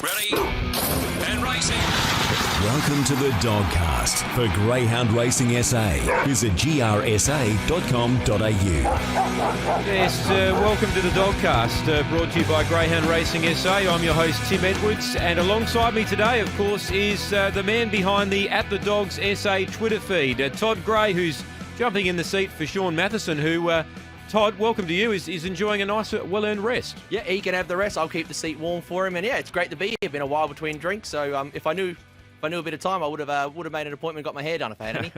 Ready and racing. Welcome to the Dogcast for Greyhound Racing SA. Visit grsa.com.au. Yes, welcome to the Dogcast, brought to you by Greyhound Racing SA. I'm your host, Tim Edwards, and alongside me today, of course, is the man behind the At The Dogs SA Twitter feed, Todd Gray, who's jumping in the seat for Sean Matheson, who, Todd, welcome to you, is enjoying a nice, well-earned rest. Yeah, he can have the rest. I'll keep the seat warm for him, and yeah, it's great to be here. Been a while between drinks, so if I knew a bit of time, I would have made an appointment, got my hair done if I had any.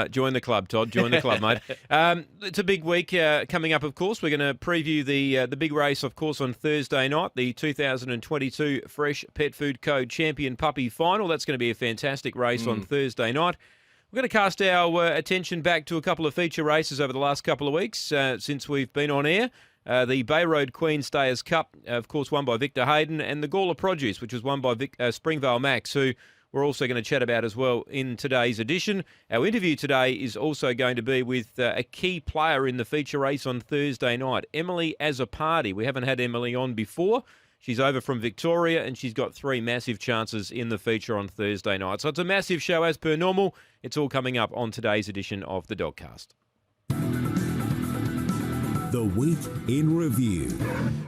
Join the club, Todd. Join the club, mate. It's a big week coming up, of course. We're going to preview the big race, of course, on Thursday night, the 2022 Fresh Pet Food Co. Champion Puppy Final. That's going to be a fantastic race on Thursday night. We're going to cast our attention back to a couple of feature races over the last couple of weeks since we've been on air. The Bay Road Queen Stayers Cup, of course, won by Victor Hayden, and the Gawler Produce, which was won by Springvale Max, who we're also going to chat about as well in today's edition. Our interview today is also going to be with a key player in the feature race on Thursday night, Emily Azzopardi. We haven't had Emily on before. She's over from Victoria, and she's got 3 massive chances in the feature on Thursday night. So it's a massive show as per normal. It's all coming up on today's edition of the Dogcast. The Week in Review.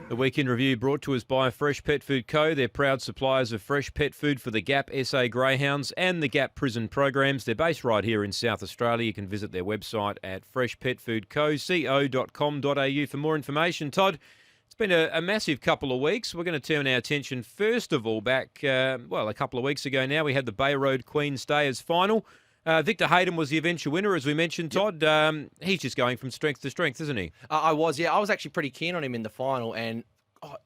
The Week in Review brought to us by Fresh Pet Food Co. They're proud suppliers of fresh pet food for the Gap SA Greyhounds and the Gap Prison programs. They're based right here in South Australia. You can visit their website at freshpetfoodco.com.au for more information. Todd, it's been a massive couple of weeks. We're going to turn our attention first of all back, a couple of weeks ago now. We had the Bay Road Queen Stayers final. Victor Hayden was the eventual winner, as we mentioned, Todd. Yep. He's just going from strength to strength, isn't he? I was actually pretty keen on him in the final, and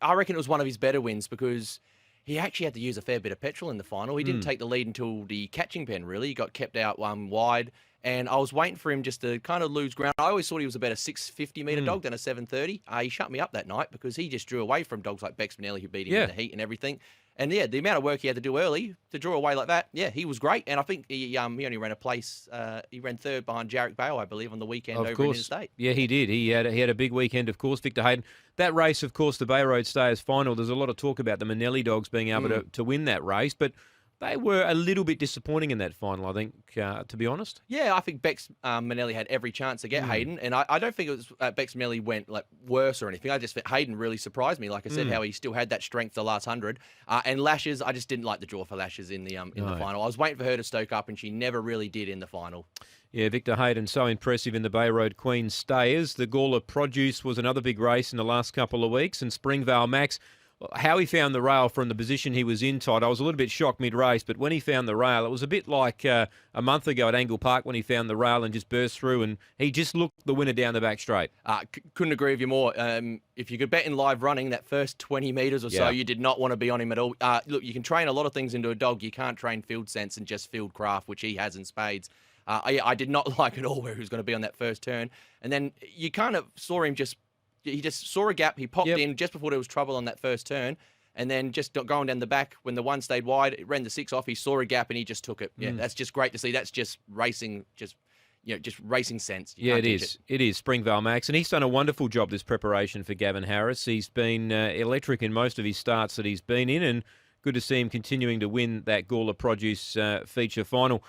I reckon it was one of his better wins because he actually had to use a fair bit of petrol in the final. He didn't take the lead until the catching pen, really. He got kept out wide, and I was waiting for him just to kind of lose ground. I always thought he was about a 650-metre dog than a 730. He shut me up that night because he just drew away from dogs like Bex Manelli, who beat him in the heat and everything. And yeah, the amount of work he had to do early to draw away like that, yeah, he was great. And I think he only ran a place. He ran third behind Jarek Bale, I believe, on the weekend over in Interstate. Yeah, he did. He had a big weekend, of course. Victor Hayden. That race, of course, the Bay Road Stayers final. There's a lot of talk about the Manelli dogs being able to win that race, but they were a little bit disappointing in that final, I think, to be honest. Yeah, I think Bex Manelli had every chance to get Hayden, and I don't think it was Bex Manelli went like worse or anything. I just think Hayden really surprised me. Like I said, how he still had that strength the last 100. And Lashes, I just didn't like the draw for Lashes in the final. I was waiting for her to stoke up, and she never really did in the final. Yeah, Victor Hayden, so impressive in the Bay Road Queen Stayers. The Gawler Produce was another big race in the last couple of weeks, and Springvale Max. How he found the rail from the position he was in, Todd, I was a little bit shocked mid-race, but when he found the rail, it was a bit like a month ago at Angle Park when he found the rail and just burst through, and he just looked the winner down the back straight. Couldn't agree with you more. If you could bet in live running, that first 20 metres or so, you did not want to be on him at all. Look, you can train a lot of things into a dog. You can't train field sense and just field craft, which he has in spades. I did not like at all where he was going to be on that first turn. And then you kind of saw him he just saw a gap. He popped in just before there was trouble on that first turn. And then just going down the back, when the 1 stayed wide, it ran the 6 off. He saw a gap and he just took it. Yeah, that's just great to see. That's just racing, just racing sense. It is. It is Springvale Max. And he's done a wonderful job this preparation for Gavin Harris. He's been electric in most of his starts that he's been in, and good to see him continuing to win that Gawler Produce feature final.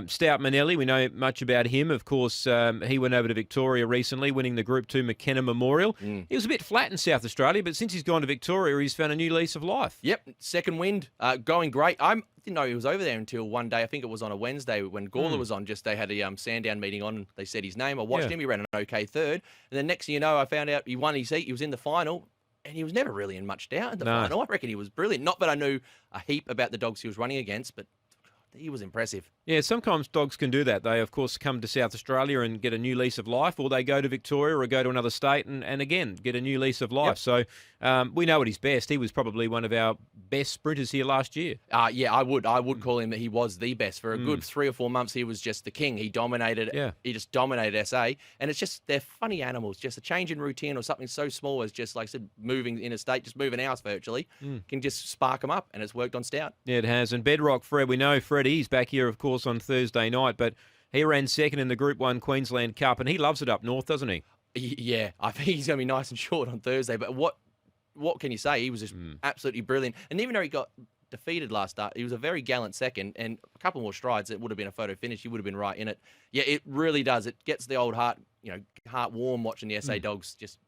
Stout Manelli, we know much about him. Of course, he went over to Victoria recently, winning the Group 2 McKenna Memorial. He was a bit flat in South Australia, but since he's gone to Victoria, he's found a new lease of life. Yep, second wind, going great. I didn't know he was over there until one day. I think it was on a Wednesday when Gawler was on. They had a Sandown meeting on. They said his name. I watched him. He ran an okay third. And then next thing you know, I found out he won his heat. He was in the final. And he was never really in much doubt in the final. I reckon he was brilliant. Not that I knew a heap about the dogs he was running against, but he was impressive. Yeah, sometimes dogs can do that. They, of course, come to South Australia and get a new lease of life, or they go to Victoria or go to another state and again, get a new lease of life. Yep. So we know at his best. He was probably one of our best sprinters here last year. Yeah, I would call him that he was the best. For a good 3 or 4 months, he was just the king. He dominated. Yeah. He just dominated SA. And it's just, they're funny animals. Just a change in routine or something so small as just, like I said, moving in a state, just moving house virtually, can just spark them up. And it's worked on Stout. Yeah, it has. And Bedrock Fred, we know Freddie's back here, of course, on Thursday night, but he ran second in the Group 1 Queensland Cup, and he loves it up north, doesn't he? Yeah, I think he's going to be nice and short on Thursday. But what what can you say? He was just absolutely brilliant. And even though he got defeated last start, he was a very gallant second, and a couple more strides, it would have been a photo finish. He would have been right in it. Yeah, it really does. It gets the old heart, heart warm watching the SA dogs just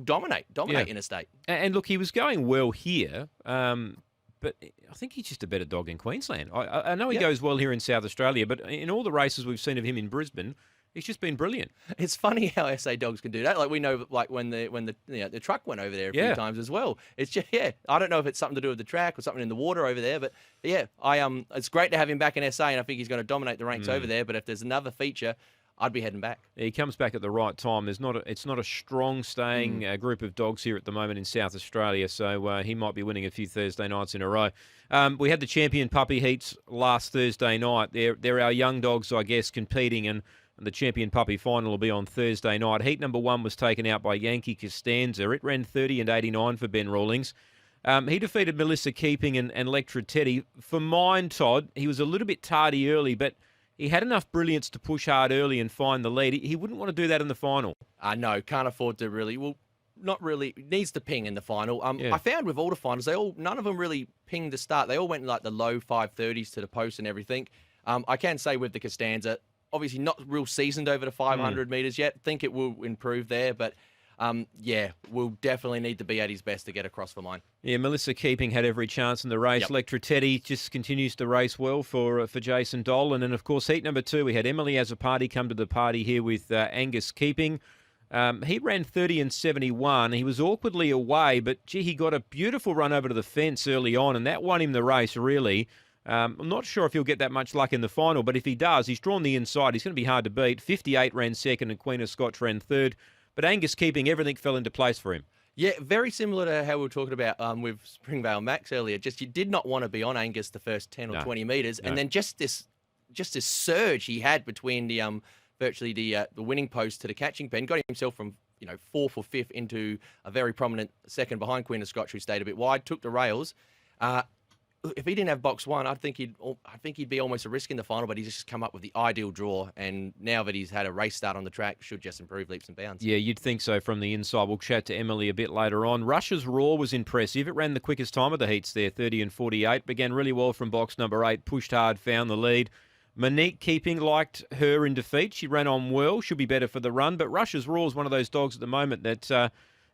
dominate interstate. And look, he was going well here, but I think he's just a better dog in Queensland. I know he goes well here in South Australia, but in all the races we've seen of him in Brisbane, he's just been brilliant. It's funny how SA dogs can do that. Like we know, like when the truck went over there a few times as well. It's just I don't know if it's something to do with the track or something in the water over there, but it's great to have him back in SA, and I think he's going to dominate the ranks over there. But if there's another feature, I'd be heading back. He comes back at the right time. It's not a strong staying group of dogs here at the moment in South Australia, so he might be winning a few Thursday nights in a row. We had the champion puppy heats last Thursday night. They're our young dogs, I guess, competing, and the champion puppy final will be on Thursday night. Heat number 1 was taken out by Yankee Costanza. It ran 30 and 89 for Ben Rawlings. He defeated Melissa Keeping and Electra Teddy. For mine, Todd, he was a little bit tardy early, but he had enough brilliance to push hard early and find the lead. He wouldn't want to do that in the final. No, can't afford to really. Well, not really. Needs to ping in the final. I found with all the finals, none of them really pinged the start. They all went in like the low 530s to the post and everything. I can say with the Costanza, obviously not real seasoned over the 500 metres yet. Think it will improve there, but will definitely need to be at his best to get across for mine. Yeah, Melissa Keeping had every chance in the race. Yep. Electra Teddy just continues to race well for Jason Dolan. And, of course, heat number 2, we had Emily Azzopardi come to the party here with Angus Keeping. He ran 30 and 71. He was awkwardly away, but, he got a beautiful run over to the fence early on, and that won him the race, really. I'm not sure if he'll get that much luck in the final, but if he does, he's drawn the inside. He's going to be hard to beat. 58 ran second and Queen of Scots ran third. But Angus Keeping, everything fell into place for him. Yeah, very similar to how we were talking about with Springvale Max earlier. Just you did not want to be on Angus the first 10 or 20 metres. And then just this surge he had between the virtually the winning post to the catching pen, got himself from 4th or 5th into a very prominent second behind Queen of Scots, who stayed a bit wide, took the rails. If he didn't have box 1, I think he'd be almost a risk in the final, but he's just come up with the ideal draw. And now that he's had a race start on the track, should just improve leaps and bounds. Yeah, you'd think so from the inside. We'll chat to Emily a bit later on. Russia's Roar was impressive. It ran the quickest time of the heats there, 30 and 48. Began really well from box number 8, pushed hard, found the lead. Monique Keeping liked her in defeat. She ran on well, should be better for the run. But Russia's Roar is one of those dogs at the moment that...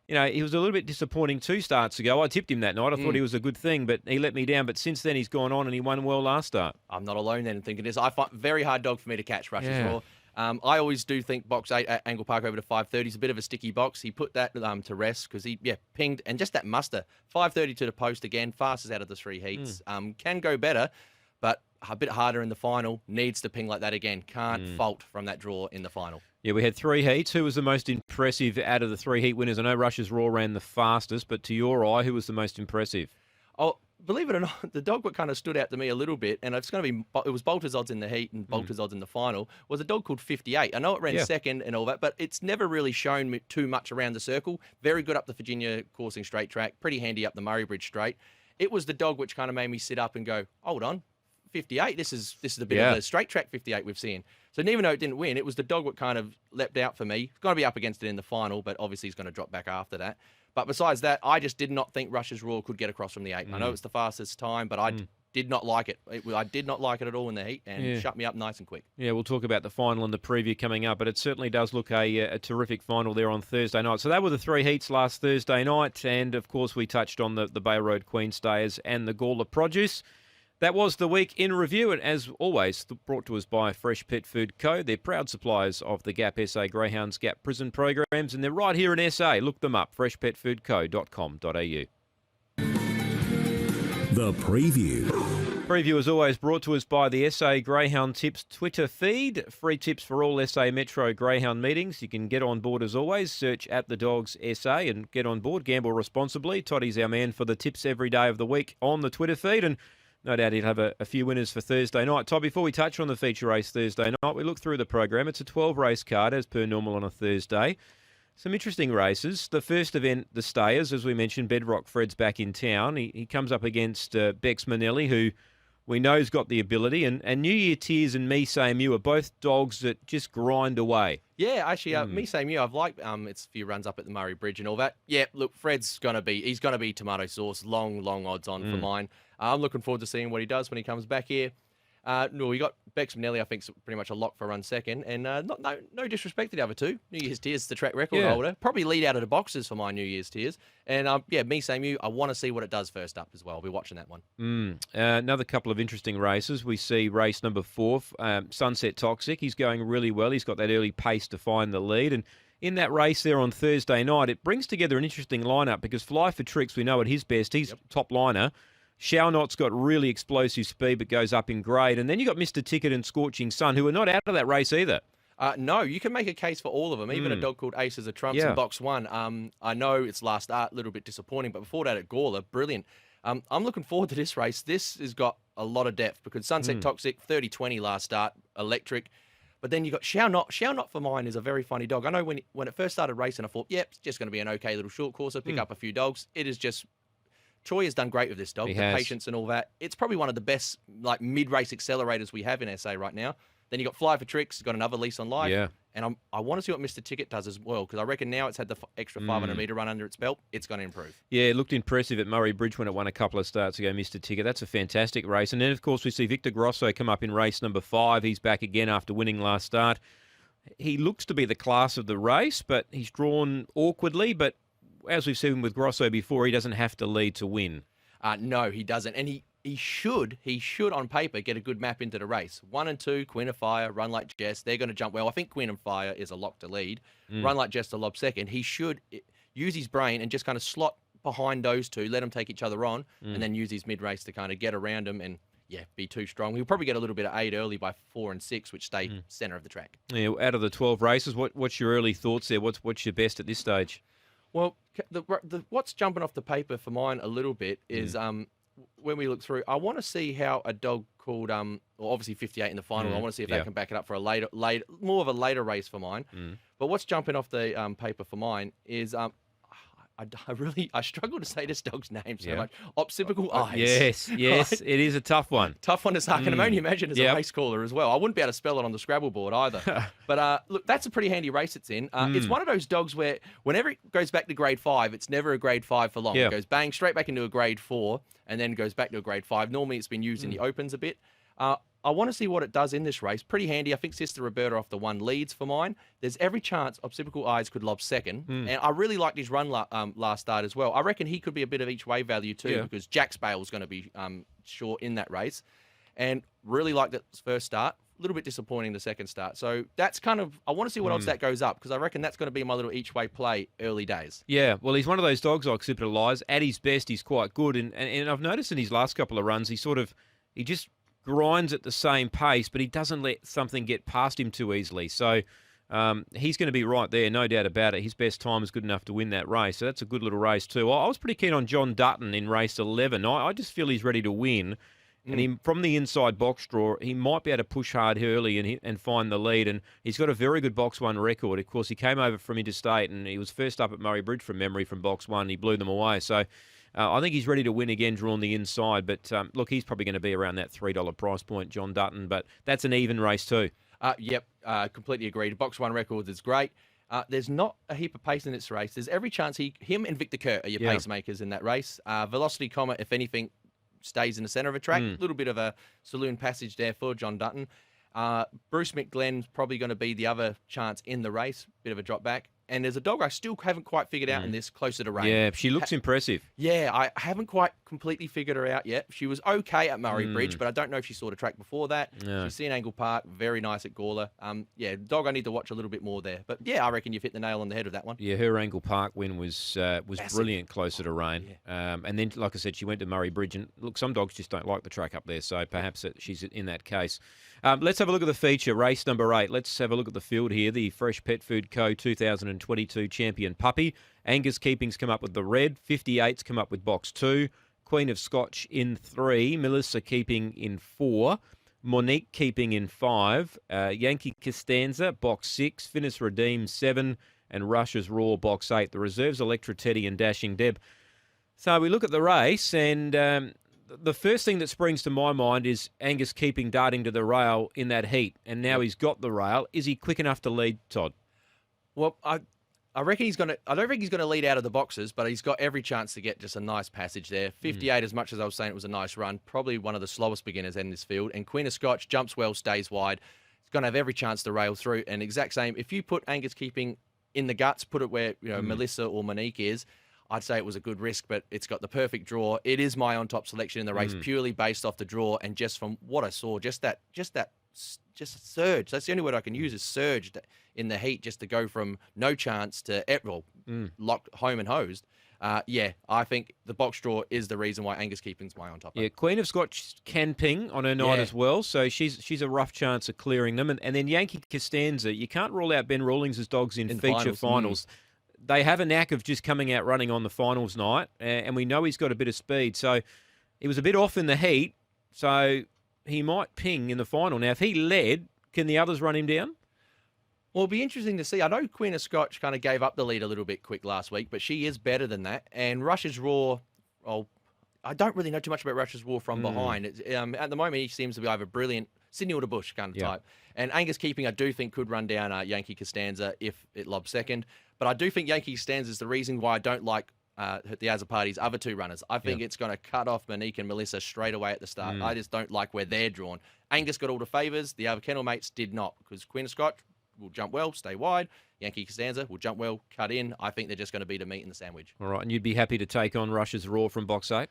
he was a little bit disappointing 2 starts ago. I tipped him that night. I thought he was a good thing, but he let me down. But since then, he's gone on and he won well last start. I'm not alone then in thinking this. I find very hard dog for me to catch Russia's Roar. I always do think box 8 at Angle Park over to 530 is a bit of a sticky box. He put that to rest because he pinged, and just that muster. 530 to the post again, fastest out of the 3 heats. Can go better, but a bit harder in the final. Needs to ping like that again. Can't fault from that draw in the final. Yeah, we had 3 heats. Who was the most impressive out of the 3 heat winners? I know Russia's Roar ran the fastest, but to your eye, who was the most impressive? Oh, believe it or not, the dog that kind of stood out to me a little bit, and it was Bolter's odds in the heat and Bolter's odds in the final, was a dog called 58. I know it ran second and all that, but it's never really shown me too much around the circle. Very good up the Virginia coursing straight track, pretty handy up the Murray Bridge straight. It was the dog which kind of made me sit up and go, hold on, 58. This is a bit of a straight track 58 we've seen. So even though it didn't win, it was the dog that kind of leapt out for me. He's going to be up against it in the final, but obviously he's going to drop back after that. But besides that, I just did not think Russia's Roar could get across from the 8. I know it's the fastest time, but I did not like it. I did not like it at all in the heat, and shut me up nice and quick. Yeah, we'll talk about the final and the preview coming up, but it certainly does look a terrific final there on Thursday night. So that were the 3 heats last Thursday night, and of course we touched on the Bay Road Queen Stayers and the Gawler Produce. That was the week in review, and as always, brought to us by Fresh Pet Food Co. They're proud suppliers of the GAP SA Greyhounds GAP prison programs, and they're right here in SA. Look them up, freshpetfoodco.com.au. The Preview. Preview, as always, brought to us by the SA Greyhound Tips Twitter feed. Free tips for all SA Metro Greyhound meetings. You can get on board as always. Search at the Dogs SA and get on board. Gamble responsibly. Toddy's our man for the tips every day of the week on the Twitter feed, and no doubt he'll have a few winners for Thursday night. Todd, before we touch on the feature race Thursday night, we look through the program. It's a 12-race card, as per normal on a Thursday. Some interesting races. The first event, the Stayers, as we mentioned, Bedrock Fred's back in town. He comes up against Bex Manelli, who we know he's got the ability. And New Year Tears and Me Say You are both dogs that just grind away. Yeah, actually, Me Same You, I've liked its few runs up at the Murray Bridge and all that. Yeah, look, he's going to be tomato sauce, long odds on for mine. I'm looking forward to seeing what he does when he comes back here. No, we got Bex Manelli, I think, is pretty much a lock for run second. And no disrespect to the other two. New Year's Tears, the track record holder. Probably lead out of the boxes for my New Year's Tears. And Me Same You, I want to see what it does first up as well. I'll be watching that one. Another couple of interesting races. We see race number 4, Sunset Toxic. He's going really well. He's got that early pace to find the lead. And in that race there on Thursday night, it brings together an interesting lineup because Fly for Tricks, we know at his best, he's top liner. Shall Not's got really explosive speed but goes up in grade. And then you got Mr. Ticket and Scorching Sun, who are not out of that race either. No, you can make a case for all of them. Even a dog called Aces of Trumps in box 1. I know it's last start, a little bit disappointing, but before that at Gawler, brilliant. I'm looking forward to this race. This has got a lot of depth because Sunset Toxic, 30-20 last start, electric. But then you got Shall Not. Shall Not for mine is a very funny dog. I know when it first started racing, I thought, it's just going to be an okay little short course. I'll pick up a few dogs. It is just... Troy has done great with this dog, patience and all that. It's probably one of the best mid-race accelerators we have in SA right now. Then you got Fly for Tricks, got another lease on life. Yeah. And I want to see what Mr. Ticket does as well, because I reckon now it's had the extra 500-metre run under its belt, it's going to improve. Yeah, it looked impressive at Murray Bridge when it won a couple of starts ago, Mr. Ticket. That's a fantastic race. And then, of course, we see Victor Grosso come up in race number 5. He's back again after winning last start. He looks to be the class of the race, but he's drawn awkwardly. But as we've seen with Grosso before, he doesn't have to lead to win. No, he doesn't. And he should on paper get a good map into the race. 1 and 2, Queen of Fire, Run Like Jess. They're going to jump well. I think Queen of Fire is a lock to lead. Run Like Jess to lob second. He should use his brain and just kind of slot behind those two, let them take each other on, and then use his mid-race to kind of get around them and, be too strong. He'll probably get a little bit of 8 early by 4 and 6, which stay centre of the track. Yeah, out of the 12 races, what's your early thoughts there? What's your best at this stage? Well, what's jumping off the paper for mine a little bit is when we look through, I want to see how a dog called, obviously 58 in the final. I want to see if they can back it up for a more of a later race for mine. But what's jumping off the paper for mine is I struggle to say this dog's name so much. Occipital Eyes. Yes, right? It is a tough one. Tough one to say. I can only imagine as a race caller as well. I wouldn't be able to spell it on the Scrabble board either. But look, that's a pretty handy race it's in. It's one of those dogs where whenever it goes back to grade 5, it's never a grade 5 for long. It goes bang, straight back into a grade 4, and then goes back to a grade 5. Normally it's been used in the opens a bit. I want to see what it does in this race. Pretty handy. I think Sister Roberta off the 1 leads for mine. There's every chance Occipital Eyes could lob second. And I really liked his run last start as well. I reckon he could be a bit of each way value too because Jack's Bale's going to be short in that race. And really liked that first start. A little bit disappointing the second start. So that's kind of, I want to see what odds that goes up because I reckon that's going to be my little each way play early days. Yeah, well, he's one of those dogs, Occipital Eyes. At his best, he's quite good. And I've noticed in his last couple of runs, he just grinds at the same pace, but he doesn't let something get past him too easily. So he's going to be right there, no doubt about it. His best time is good enough to win that race. So that's a good little race too. I was pretty keen on John Dutton in race 11. I just feel he's ready to win. And from the inside box draw, he might be able to push hard early and find the lead. And he's got a very good box 1 record. Of course, he came over from interstate and he was first up at Murray Bridge from memory from box 1. He blew them away. So I think he's ready to win again, drawn the inside. But look, he's probably going to be around that $3 price point, John Dutton. But that's an even race too. Completely agreed. Box 1 records is great. There's not a heap of pace in this race. There's every chance him and Victor Kurt are your pacemakers in that race. Velocity Comet, if anything, stays in the centre of a track. A little bit of a saloon passage there for John Dutton. Bruce McGlenn's probably going to be the other chance in the race. Bit of a drop back. And there's a dog I still haven't quite figured out in this, Closer to Rain. Yeah, she looks impressive. Yeah, I haven't quite completely figured her out yet. She was okay at Murray Bridge, but I don't know if she saw the track before that. No. She's seen Angle Park, very nice at Gawler. Dog I need to watch a little bit more there. But yeah, I reckon you've hit the nail on the head of that one. Yeah, her Angle Park win was brilliant, Closer to Rain. Yeah. And then, like I said, she went to Murray Bridge. And look, some dogs just don't like the track up there, so perhaps she's in that case. Let's have a look at the feature, race number 8. Let's have a look at the field here. The Fresh Pet Food Co. 2022 champion puppy. Angus Keeping's come up with the red. 58's come up with box 2. Queen of Scotch in 3. Melissa Keeping in 4. Monique Keeping in 5. Yankee Costanza, box 6. Finis Redeem, 7. And Russia's Raw, box 8. The reserves, Electra Teddy and Dashing Deb. So we look at the race and the first thing that springs to my mind is Angus Keeping darting to the rail in that heat, and now he's got the rail. Is he quick enough to lead, Todd? Well, I reckon he's going to. I don't think he's going to lead out of the boxes, but he's got every chance to get just a nice passage there. 58, as much as I was saying it was a nice run, probably one of the slowest beginners in this field. And Queen of Scotch jumps well, stays wide. He's going to have every chance to rail through. And exact same, if you put Angus Keeping in the guts, put it where Melissa or Monique is, I'd say it was a good risk, but it's got the perfect draw. It is my on-top selection in the race, purely based off the draw and just from what I saw, just surge. That's the only word I can use is surged in the heat, just to go from no chance to locked home and hosed. I think the box draw is the reason why Angus Keeping's my on-top. Yeah, Queen of Scotch can ping on her night as well, so she's a rough chance of clearing them. And then Yankee Costanza, you can't rule out Ben Rawlings' dogs in feature finals. They have a knack of just coming out running on the finals night, and we know he's got a bit of speed. So he was a bit off in the heat, so he might ping in the final. Now, if he led, can the others run him down? Well, it'll be interesting to see. I know Queen of Scotch kind of gave up the lead a little bit quick last week, but she is better than that. And Rush's Raw, I don't really know too much about Rush's Raw from behind. At the moment, he seems to be either brilliant, Sydney or the Bush kind of type. And Angus Keeping, I do think, could run down Yankee Costanza if it lobs second. But I do think Yankee Costanza is the reason why I don't like the Azzopardi's other two runners. I think it's going to cut off Monique and Melissa straight away at the start. I just don't like where they're drawn. Angus got all the favours. The other kennel mates did not, because Queen of Scotch will jump well, stay wide. Yankee Costanza will jump well, cut in. I think they're just going to be the meat in the sandwich. All right, and you'd be happy to take on Rush's Raw from box 8?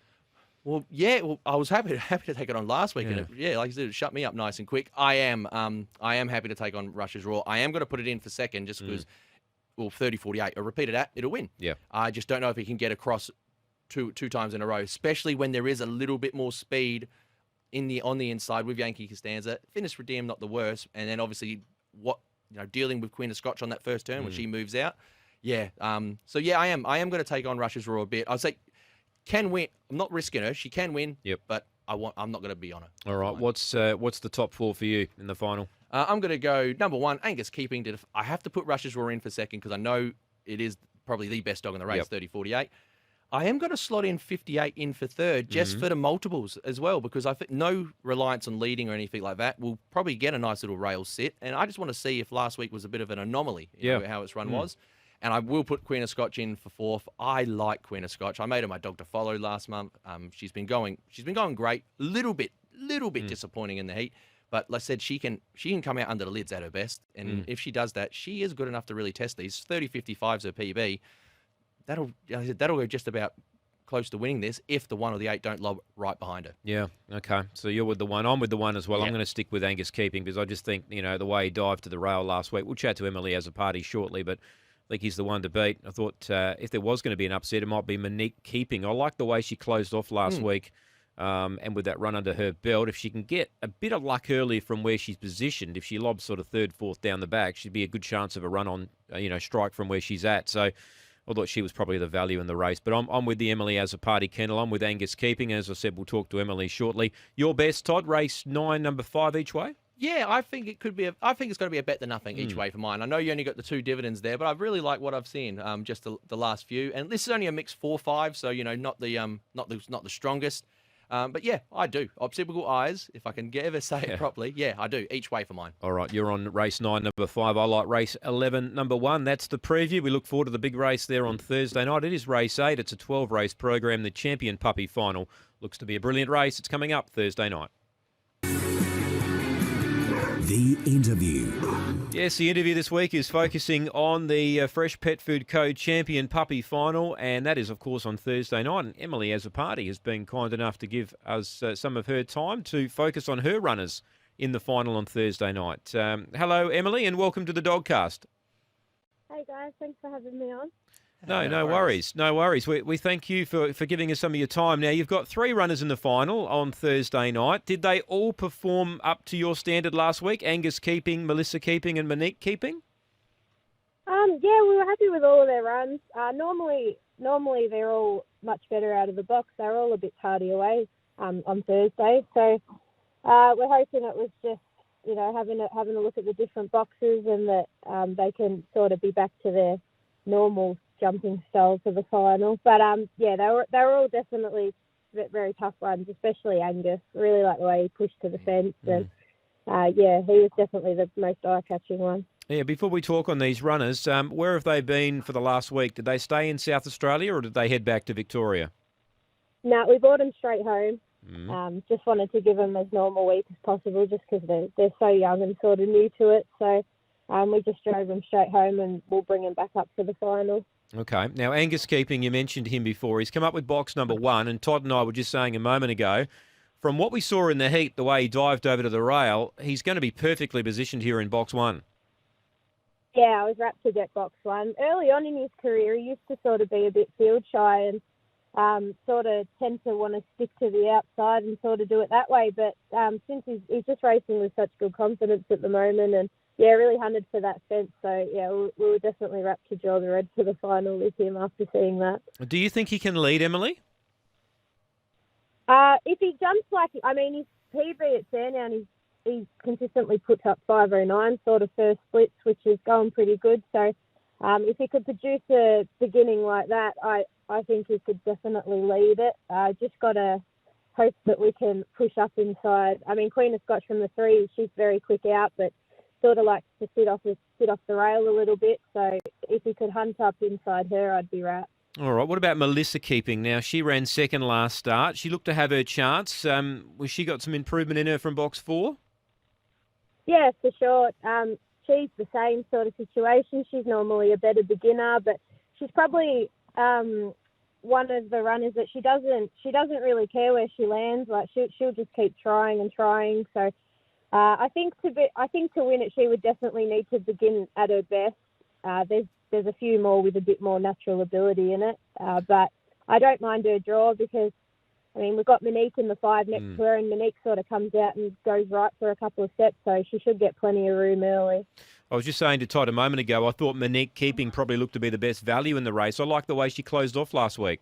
Well, yeah. Well, I was happy to take it on last week, and like you said, it shut me up nice and quick. I am happy to take on Rush's Raw. I am going to put it in for second, just because. Well, 30-48. I repeated that, it'll win. Yeah. I just don't know if he can get across two times in a row, especially when there is a little bit more speed on the inside with Yankee Costanza. Finish redeem, not the worst, and then obviously dealing with Queen of Scotch on that first turn when she moves out. Yeah. I am going to take on Rush's Raw a bit. I'd say can win. I'm not risking her. She can win. Yep. But I'm not going to be on her. All right. What's the top 4 for you in the final? I'm going to go number 1, Angus Keeping. I have to put Rush's Raw in for second because I know it is probably the best dog in the race, 30-48. I am going to slot in 58 in for third just for the multiples as well, because I think no reliance on leading or anything like that. We'll probably get a nice little rail sit. And I just want to see if last week was a bit of an anomaly, how its run was. And I will put Queen of Scotch in for 4th. I like Queen of Scotch. I made her my dog to follow last month. She's been going great. Little bit disappointing in the heat. But like I said, she can come out under the lids at her best. And if she does that, she is good enough to really test these. 30-55 is her PB. That'll go just about close to winning this if the 1 or the 8 don't lob right behind her. Yeah, okay. So you're with the 1. I'm with the 1 as well. I'm going to stick with Angus Keeping because I just think, the way he dived to the rail last week. We'll chat to Emily Azzopardi shortly, but I think he's the one to beat. I thought if there was going to be an upset, it might be Monique Keeping. I like the way she closed off last week. And with that run under her belt, if she can get a bit of luck early from where she's positioned, if she lobs sort of 3rd, 4th down the back, she'd be a good chance of a run on, strike from where she's at. So I thought she was probably the value in the race. But I'm with the Emily Azzopardi kennel. I'm with Angus Keeping. As I said, we'll talk to Emily shortly. Your best, Todd, race 9, number 5 each way? Yeah, I think it could be. I think it's going to be a bet than nothing each way for mine. I know you only got the 2 dividends there, but I really like what I've seen. Just the last few, and this is only a mixed 4-5, so not the strongest. But yeah, I do. Optical eyes, if I can ever say it properly. Yeah, I do. Each way for mine. All right, you're on race 9, number 5. I like race 11, number 1. That's the preview. We look forward to the big race there on Thursday night. It is race 8. It's a 12-race program. The Champion Puppy Final looks to be a brilliant race. It's coming up Thursday night. The interview. Yes, the interview this week is focusing on the Fresh Pet Food Co. Champion Puppy Final, and that is, of course, on Thursday night. And Emily Azzopardi has been kind enough to give us some of her time to focus on her runners in the final on Thursday night. Hello, Emily, and welcome to the Dogcast. Hey, guys. Thanks for having me on. No worries. No worries. We thank you for giving us some of your time. Now, you've got 3 runners in the final on Thursday night. Did they all perform up to your standard last week? Angus Keeping, Melissa Keeping and Monique Keeping? Yeah, we were happy with all of their runs. Normally they're all much better out of the box. They're all a bit tardy away on Thursday. So we're hoping it was just, having a look at the different boxes and that they can sort of be back to their normal jumping style for the final. But they were all definitely very tough runs, especially Angus. I really like the way he pushed to the fence. And, yeah, he was definitely the most eye-catching one. Yeah, before we talk on these runners, where have they been for the last week? Did they stay in South Australia or did they head back to Victoria? No, we brought them straight home. Just wanted to give them as normal week as possible just because they're so young and sort of new to it. So we just drove them straight home and we'll bring them back up for the final. Okay. Now, Angus Keeping, you mentioned him before. He's come up with box number 1, and Todd and I were just saying a moment ago, from what we saw in the heat, the way he dived over to the rail, he's going to be perfectly positioned here in box 1. Yeah, I was rapt to get box 1. Early on in his career, he used to sort of be a bit field shy and sort of tend to want to stick to the outside and sort of do it that way. But since he's just racing with such good confidence at the moment and, yeah, really hunted for that fence. So, yeah, we were definitely rapt to draw the red for the final with him after seeing that. Do you think he can lead, Emily? If he jumps his PB at Sandown, he's consistently put up 5:09 sort of first splits, which is going pretty good. So if he could produce a beginning like that, I think he could definitely lead it. Just got to hope that we can push up inside. I mean, Queen of Scots from the 3, she's very quick out, but sort of likes to sit off the rail a little bit. So if he could hunt up inside her, I'd be right. All right. What about Melissa Keeping? Now, she ran second last start. She looked to have her chance. Was she got some improvement in her from box 4? Yeah, for sure. She's the same sort of situation. She's normally a better beginner, but she's probably one of the runners that she doesn't really care where she lands. Like she'll just keep trying and trying. So I think to win it, she would definitely need to begin at her best. There's a few more with a bit more natural ability in it, but I don't mind her draw because, I mean, we've got Monique in the 5 next to her, and Monique sort of comes out and goes right for a couple of steps, so she should get plenty of room early. I was just saying to Todd a moment ago, I thought Monique Keeping probably looked to be the best value in the race. I like the way she closed off last week.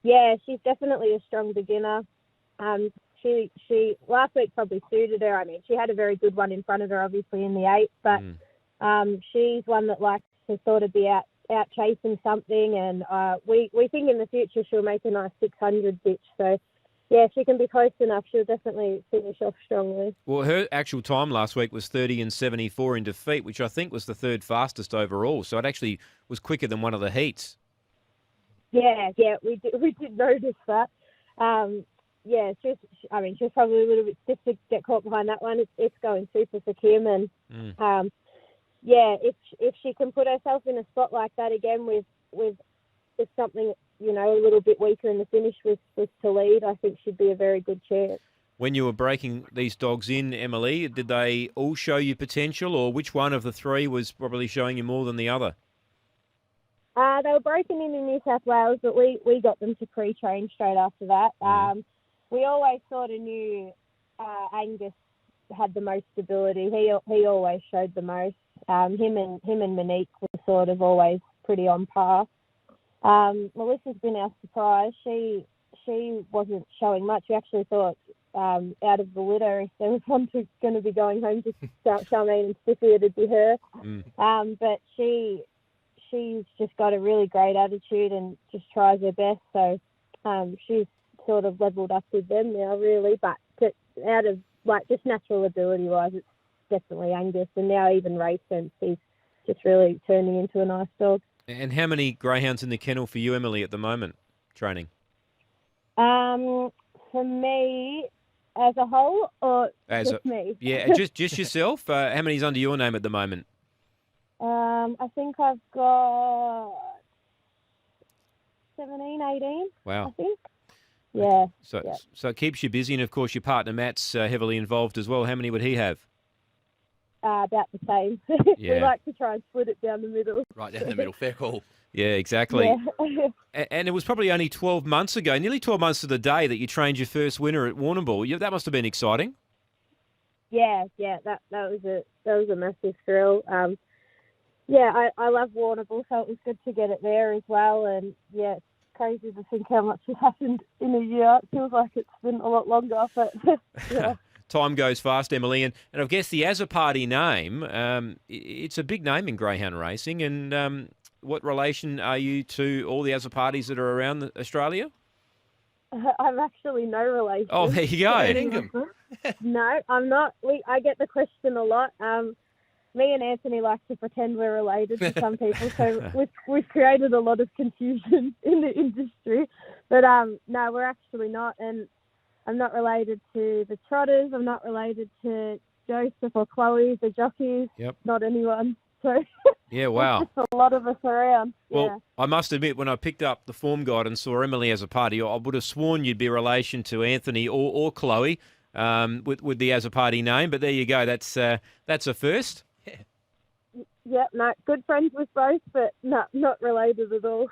Yeah, she's definitely a strong beginner. She last week probably suited her. I mean, she had a very good one in front of her, obviously, in the 8, but she's one that likes to sort of be out chasing something, and we think in the future she'll make a nice 600 bitch. So, yeah, if she can be close enough, she'll definitely finish off strongly. Well, her actual time last week was 30 and 74 in defeat, which I think was the 3rd fastest overall. So it actually was quicker than one of the heats. Yeah, we did notice that. Yeah, she's probably a little bit stiff to get caught behind that one. It's going super for Kim, and yeah, if she can put herself in a spot like that again with something, you know, a little bit weaker in the finish was to lead, I think she'd be a very good chance. When you were breaking these dogs in, Emily, did they all show you potential, or which one of the 3 was probably showing you more than the other? They were broken in New South Wales, but we got them to pre-train straight after that. We always sort of knew Angus had the most stability. He always showed the most. Him and Monique were sort of always pretty on par. Melissa's been our surprise. She wasn't showing much. We actually thought out of the litter, if there was one who's going to be going home to Charmaine and Stiffy, it'd be her. But she's just got a really great attitude and just tries her best. So she's sort of leveled up with them now, really. But out of just natural ability wise, it's definitely Angus, and now even race sense, he's just really turning into a nice dog. And how many greyhounds in the kennel for you, Emily, at the moment, training? For me, as a whole, or just me? Yeah, just yourself. How many's under your name at the moment? I think I've got 17, 18. Wow. I think. Yeah. So it keeps you busy, and of course your partner Matt's heavily involved as well. How many would he have? About the same. Yeah. We like to try and split it down the middle. Right down the middle, fair call. Yeah, exactly. Yeah. And it was probably only 12 months ago, nearly 12 months to the day, that you trained your first winner at Warrnambool. That must have been exciting. Yeah, that was a massive thrill. Yeah, I love Warrnambool, so it was good to get it there as well. And yeah, it's crazy to think how much has happened in a year. It feels like it's been a lot longer, but yeah. Time goes fast, Emily, and I guess the Azzopardi name, it's a big name in greyhound racing. And what relation are you to all the Azzopardis that are around Australia? I'm actually no relation. Oh, there you go. Right, Ingham. No, I'm not. I get the question a lot. Me and Anthony like to pretend we're related to some people, so we've created a lot of confusion in the industry. But no, we're actually not, and I'm not related to the Trotters. I'm not related to Joseph or Chloe, the jockeys. Yep. Not anyone. So Yeah, wow. there's just a lot of us around. Well, Yeah. I must admit, when I picked up the form guide and saw Emily Azzopardi, I would have sworn you'd be relation to Anthony or Chloe with the Azzopardi name. But there you go. That's a first. Yeah, no, good friends with both, but not related at all.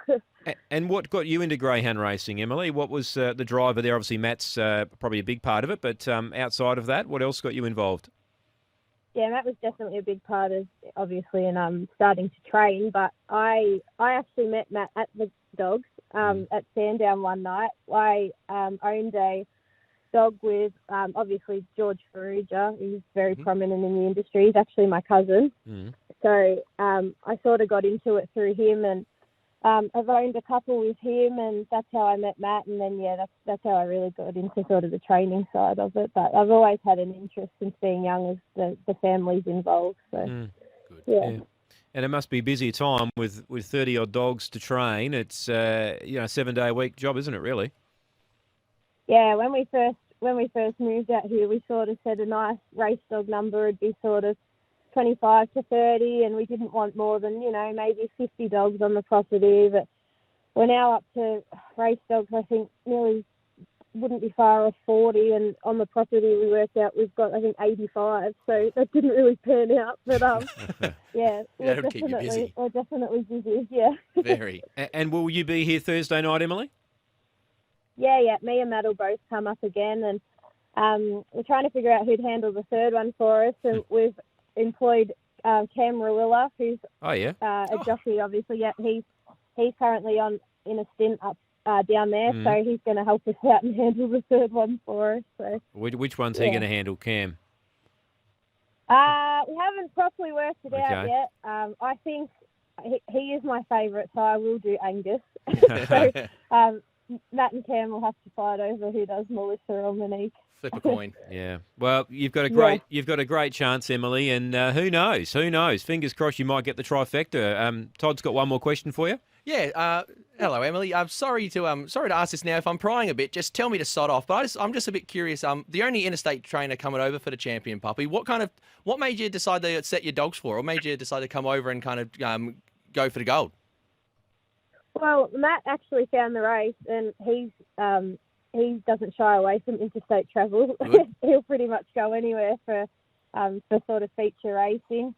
And what got you into greyhound racing, Emily? What was the driver there? Obviously, Matt's probably a big part of it, but outside of that, what else got you involved? Yeah, Matt was definitely a big part of, obviously, in starting to train. But I actually met Matt at the Dogs at Sandown one night. I owned a dog with, obviously, George Ferrugia. He's very prominent in the industry. He's actually my cousin. Mm. So I sort of got into it through him, and I've owned a couple with him, and that's how I met Matt. And then, yeah, that's how I really got into sort of the training side of it. But I've always had an interest since being young as the family's involved. So, yeah. And it must be a busy time with 30-odd dogs to train. It's, a 7-day-a-week job, isn't it, really? Yeah, when we first moved out here, we sort of said a nice race dog number would be sort of 25 to 30, and we didn't want more than, maybe 50 dogs on the property. But we're now up to race dogs, I think, nearly wouldn't be far off 40, and on the property we worked out we've got, I think, 85. So that didn't really pan out. But, yeah, That'll keep you busy. We're definitely busy, yeah. Very. And will you be here Thursday night, Emily? Yeah, me and Matt will both come up again, and we're trying to figure out who'd handle the third one for us, and we've employed Cam Rawilla, who's a jockey, obviously. Yeah, he's currently in a stint up down there, so he's going to help us out and handle the third one for us. So which one's he going to handle, Cam? We haven't properly worked it out yet. I think he is my favourite, so I will do Angus. So Matt and Cam will have to fight over who does Melissa or Monique. Flip a coin. Yeah. Well, you've got a great chance, Emily, and who knows? Fingers crossed you might get the trifecta. Todd's got one more question for you. Yeah. Hello, Emily. I'm sorry to ask this now. If I'm prying a bit, just tell me to sod off. But I'm just a bit curious. The only interstate trainer coming over for the champion puppy. What made you decide to set your dogs for? Or made you decide to come over and kind of go for the gold? Well, Matt actually found the race, and he doesn't shy away from interstate travel. He'll pretty much go anywhere for sort of feature racing.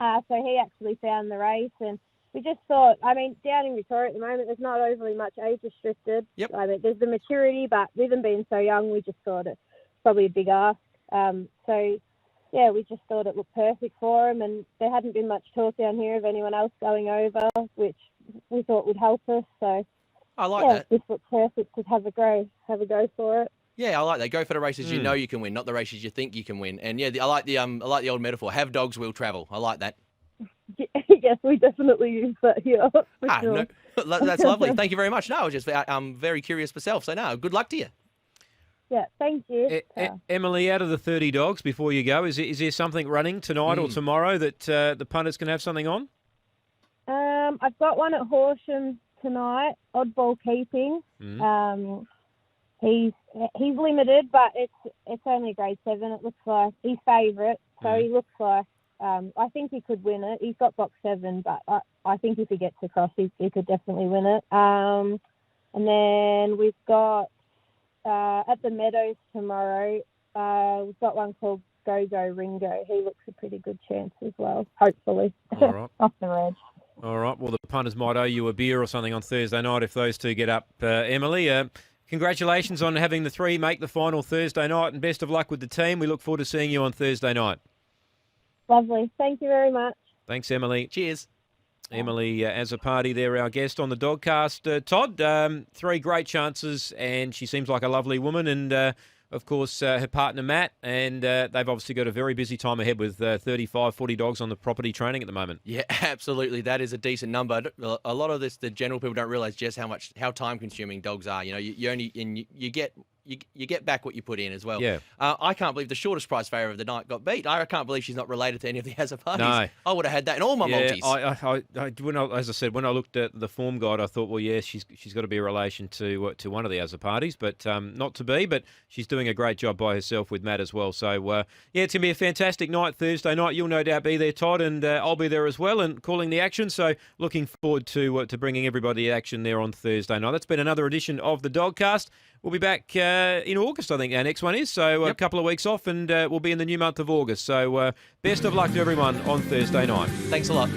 So he actually found the race, and we just thought, down in Victoria at the moment, there's not overly much age restricted. Yep. There's the maturity, but with them being so young, we just thought it's probably a big ask. So, yeah, we just thought it looked perfect for him, and there hadn't been much talk down here of anyone else going over, which we thought would help us. So I like that. This looked perfect to have a go for it. Yeah, I like that. Go for the races you know you can win, not the races you think you can win. And yeah, I like the old metaphor. Have dogs, will travel. I like that. Yes, we definitely use that here. For sure. No, that's lovely. Thank you very much. No, I was just very curious myself. So no, good luck to you. Yeah, thank you. Emily, out of the 30 dogs, before you go, is there something running tonight or tomorrow that the punters can have something on? I've got one at Horsham tonight, Oddball Keeping. He's limited, but it's only grade 7. It looks like he's favourite, so he looks like I think he could win it. He's got box 7, but I think if he gets across, he could definitely win it. And then we've got at the Meadows tomorrow. We've got one called Go Ringo. He looks a pretty good chance as well, hopefully. All right. Off the reg. All right. Well, the punters might owe you a beer or something on Thursday night if those two get up. Emily, congratulations on having the 3 make the final Thursday night, and best of luck with the team. We look forward to seeing you on Thursday night. Lovely. Thank you very much. Thanks, Emily. Cheers. Emily Azzopardi there, our guest on the Dogcast. Todd, 3 great chances, and she seems like a lovely woman, and of course, her partner Matt, and they've obviously got a very busy time ahead with 35, 40 dogs on the property training at the moment. Yeah, absolutely. That is a decent number. A lot of this, the general people don't realise just how time consuming dogs are. You know, you only you get back what you put in as well. Yeah. I can't believe the shortest prize favourite of the night got beat. I can't believe she's not related to any of the Azzopardi. No. I would have had that in all my multis. As I said, when I looked at the form guide, I thought, well, yeah, she's got to be a relation to one of the Azzopardi's, but not to be. But she's doing a great job by herself with Matt as well. So yeah, it's gonna be a fantastic night Thursday night. You'll no doubt be there, Todd, and I'll be there as well and calling the action. So looking forward to bringing everybody action there on Thursday night. That's been another edition of the Dogcast. We'll be back in August, I think our next one is. So a couple of weeks off, and we'll be in the new month of August. So best of luck to everyone on Thursday night. Thanks a lot.